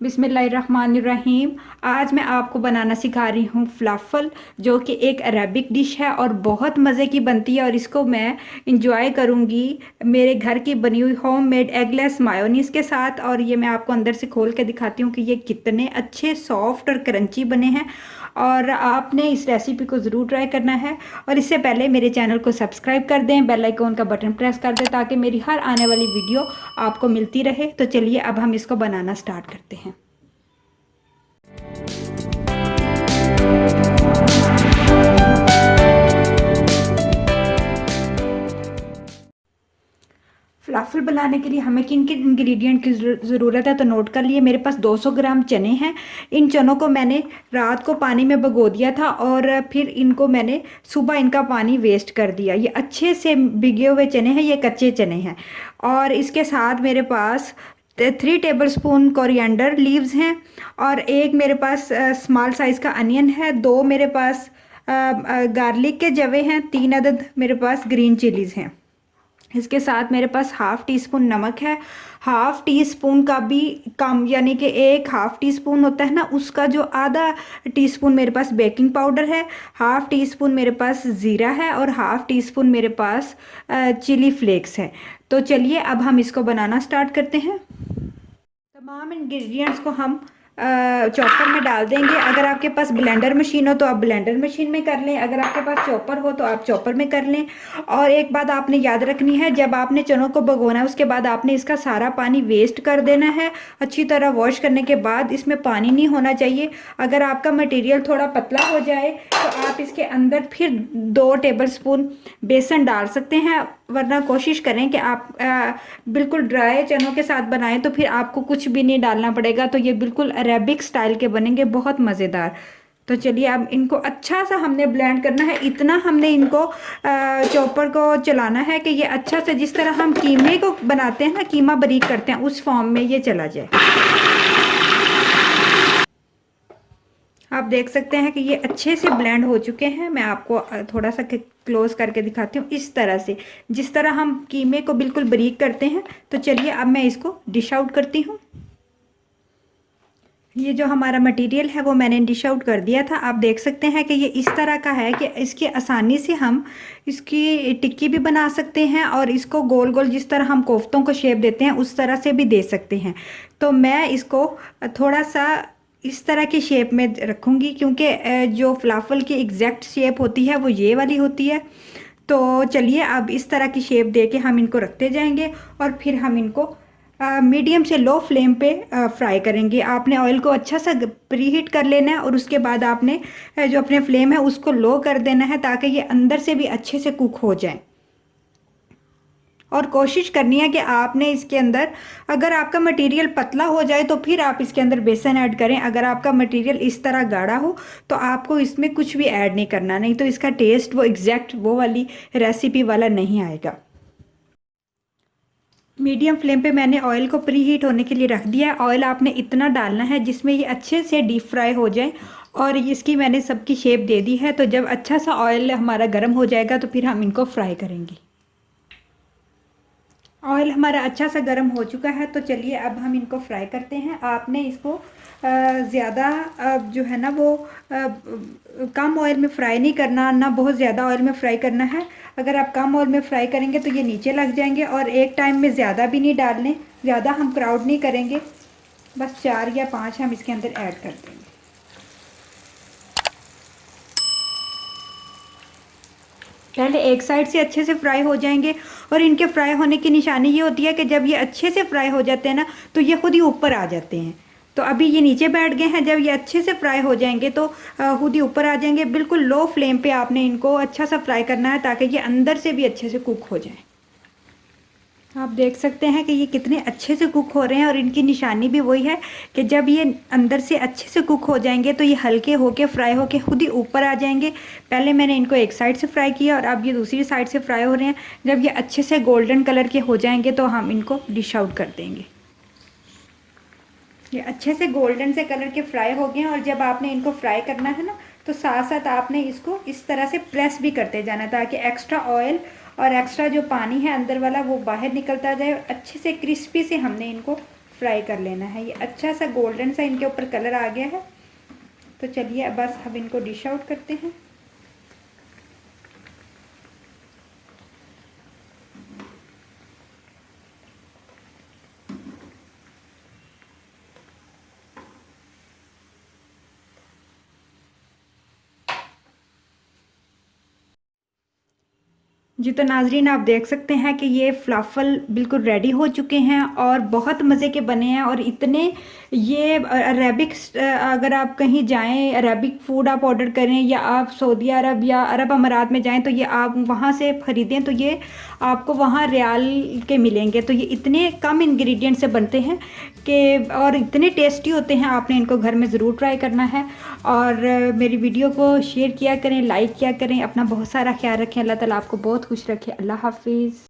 बिस्मिल्लाहिर्रहमानिर्रहीम। आज मैं आपको बनाना सिखा रही हूँ फलाफल, जो कि एक अरेबिक डिश है और बहुत मज़े की बनती है। और इसको मैं इंजॉय करूँगी मेरे घर की बनी हुई होममेड एगलेस मायोनीज़ के साथ। और ये मैं आपको अंदर से खोल के दिखाती हूँ कि ये कितने अच्छे सॉफ्ट और क्रंची बने हैं। और आपने इस रेसिपी को ज़रूर ट्राई करना है। और इससे पहले मेरे चैनल को सब्सक्राइब कर दें, बेल आइकॉन का बटन प्रेस कर दें ताकि मेरी हर आने वाली वीडियो आपको मिलती रहे। तो चलिए अब हम इसको बनाना स्टार्ट करते हैं। फलाफल बनाने के लिए हमें किन किन इंग्रेडिएंट की ज़रूरत है तो नोट कर लिए। मेरे पास 200 ग्राम चने हैं। इन चनों को मैंने रात को पानी में भिगो दिया था और फिर इनको मैंने सुबह इनका पानी वेस्ट कर दिया। ये अच्छे से भिगे हुए चने हैं, ये कच्चे चने हैं। और इसके साथ मेरे पास 3 टेबल स्पून कोरिएंडर लीव्स हैं। और एक मेरे पास स्मॉल साइज़ का अनियन है। 2 मेरे पास गार्लिक के जवे हैं। 3 अदद मेरे पास ग्रीन चिलीज़ हैं। इसके साथ मेरे पास हाफ़ टी स्पून नमक है। हाफ़ टी स्पून का भी कम, यानी कि एक हाफ़ टी स्पून होता है ना, उसका जो आधा टी स्पून मेरे पास बेकिंग पाउडर है। हाफ़ टी स्पून मेरे पास ज़ीरा है और हाफ़ टी स्पून मेरे पास चिली फ्लेक्स है। तो चलिए अब हम इसको बनाना स्टार्ट करते हैं। तमाम इंग्रेडिएंट्स को हम चॉपर में डाल देंगे। अगर आपके पास ब्लेंडर मशीन हो तो आप ब्लेंडर मशीन में कर लें, अगर आपके पास चॉपर हो तो आप चॉपर में कर लें। और एक बात आपने याद रखनी है, जब आपने चनों को भिगोना है उसके बाद आपने इसका सारा पानी वेस्ट कर देना है। अच्छी तरह वॉश करने के बाद इसमें पानी नहीं होना चाहिए। अगर आपका मटेरियल थोड़ा पतला हो जाए तो आप इसके अंदर फिर 2 टेबल स्पून बेसन डाल सकते हैं, वरना कोशिश करें कि आप बिल्कुल ड्राई चनों के साथ बनाएं तो फिर आपको कुछ भी नहीं डालना पड़ेगा। तो ये बिल्कुल अरेबिक स्टाइल के बनेंगे, बहुत मज़ेदार। तो चलिए अब इनको अच्छा सा हमने ब्लेंड करना है। इतना हमने इनको चॉपर को चलाना है कि ये अच्छा से, जिस तरह हम कीमे को बनाते हैं ना, कीमा बारीक करते हैं, उस फॉर्म में ये चला जाए। आप देख सकते हैं कि ये अच्छे से ब्लेंड हो चुके हैं। मैं आपको थोड़ा सा क्लोज करके दिखाती हूँ, इस तरह से, जिस तरह हम कीमे को बिल्कुल बारीक करते हैं। तो चलिए अब मैं इसको डिश आउट करती हूँ। ये जो हमारा मटेरियल है वो मैंने डिश आउट कर दिया था। आप देख सकते हैं कि ये इस तरह का है कि इसकी आसानी से हम इसकी टिक्की भी बना सकते हैं और इसको गोल गोल, जिस तरह हम कोफ्तों को शेप देते हैं उस तरह से भी दे सकते हैं। तो मैं इसको थोड़ा सा इस तरह की शेप में रखूँगी, क्योंकि जो फलाफल की एग्जैक्ट शेप होती है वो ये वाली होती है। तो चलिए अब इस तरह की शेप दे के हम इनको रखते जाएंगे और फिर हम इनको मीडियम से लो फ्लेम पे फ्राई करेंगे। आपने ऑयल को अच्छा सा प्री हीट कर लेना है और उसके बाद आपने जो अपने फ्लेम है उसको लो कर देना है, ताकि ये अंदर से भी अच्छे से कुक हो जाए। और कोशिश करनी है कि आपने इसके अंदर, अगर आपका मटेरियल पतला हो जाए तो फिर आप इसके अंदर बेसन ऐड करें। अगर आपका मटेरियल इस तरह गाढ़ा हो तो आपको इसमें कुछ भी ऐड नहीं करना, नहीं तो इसका टेस्ट वो एग्जैक्ट वो वाली रेसिपी वाला नहीं आएगा। मीडियम फ्लेम पे मैंने ऑयल को प्री हीट होने के लिए रख दिया है। ऑयल आपने इतना डालना है जिसमें ये अच्छे से डीप फ्राई हो जाए। और इसकी मैंने सबकी शेप दे दी है। तो जब अच्छा सा ऑयल हमारा गर्म हो जाएगा तो फिर हम इनको फ्राई करेंगे। ऑयल हमारा अच्छा सा गर्म हो चुका है। तो चलिए अब हम इनको फ्राई करते हैं। आपने इसको ज़्यादा जो है ना वो कम ऑयल में फ्राई नहीं करना, ना बहुत ज़्यादा ऑयल में फ्राई करना है। अगर आप कम ऑयल में फ्राई करेंगे तो ये नीचे लग जाएंगे। और एक टाइम में ज़्यादा भी नहीं डालने, ज़्यादा हम क्राउड नहीं करेंगे, बस 4 या 5 हम इसके अंदर ऐड कर देंगे। पहले एक साइड से अच्छे से फ्राई हो जाएंगे। और इनके फ्राई होने की निशानी ये होती है कि जब ये अच्छे से फ्राई हो जाते हैं ना तो ये खुद ही ऊपर आ जाते हैं। तो अभी ये नीचे बैठ गए हैं। जब ये अच्छे से फ्राई हो जाएंगे तो खुद ही ऊपर आ जाएंगे। बिल्कुल लो फ्लेम पे आपने इनको अच्छा सा फ्राई करना है ताकि ये अंदर से भी अच्छे से कुक हो जाए। आप देख सकते हैं कि ये कितने अच्छे से कुक हो रहे हैं। और इनकी निशानी भी वही है कि जब ये अंदर से अच्छे से कुक हो जाएंगे तो ये हल्के होके फ्राई होके खुद ही ऊपर आ जाएंगे। पहले मैंने इनको एक साइड से फ्राई किया और अब ये दूसरी साइड से फ्राई हो रहे हैं। जब ये अच्छे से गोल्डन कलर के हो जाएंगे तो हम इनको डिश आउट कर देंगे। ये अच्छे से गोल्डन से कलर के फ्राई हो गए हैं। और जब आपने इनको फ्राई करना है ना तो साथ साथ आपने इसको इस तरह से प्रेस भी करते जाना, ताकि एक्स्ट्रा ऑयल और एक्स्ट्रा जो पानी है अंदर वाला वो बाहर निकलता जाए। और अच्छे से क्रिस्पी से हमने इनको फ्राई कर लेना है। ये अच्छा सा गोल्डन सा इनके ऊपर कलर आ गया है। तो चलिए अब बस हम इनको डिश आउट करते हैं। जी तो नाजरीन, आप देख सकते हैं कि ये फ़्लाफ़ल बिल्कुल रेडी हो चुके हैं और बहुत मज़े के बने हैं। और इतने ये अरेबिक अगर आप कहीं जाएं, अरेबिक फूड आप ऑर्डर करें या आप सऊदी अरब या अरब अमारात में जाएं, तो ये आप वहाँ से ख़रीदें तो ये आपको वहाँ रियाल के मिलेंगे। तो ये इतने कम इंग्रेडिएंट से बनते हैं कि और इतने टेस्टी होते हैं। आपने इनको घर में ज़रूर ट्राई करना है। और मेरी वीडियो को शेयर किया करें, लाइक किया करें। अपना बहुत सारा ख्याल रखें। अल्लाह ताला आपको बहुत खुश रखे। अल्लाह हाफिज़।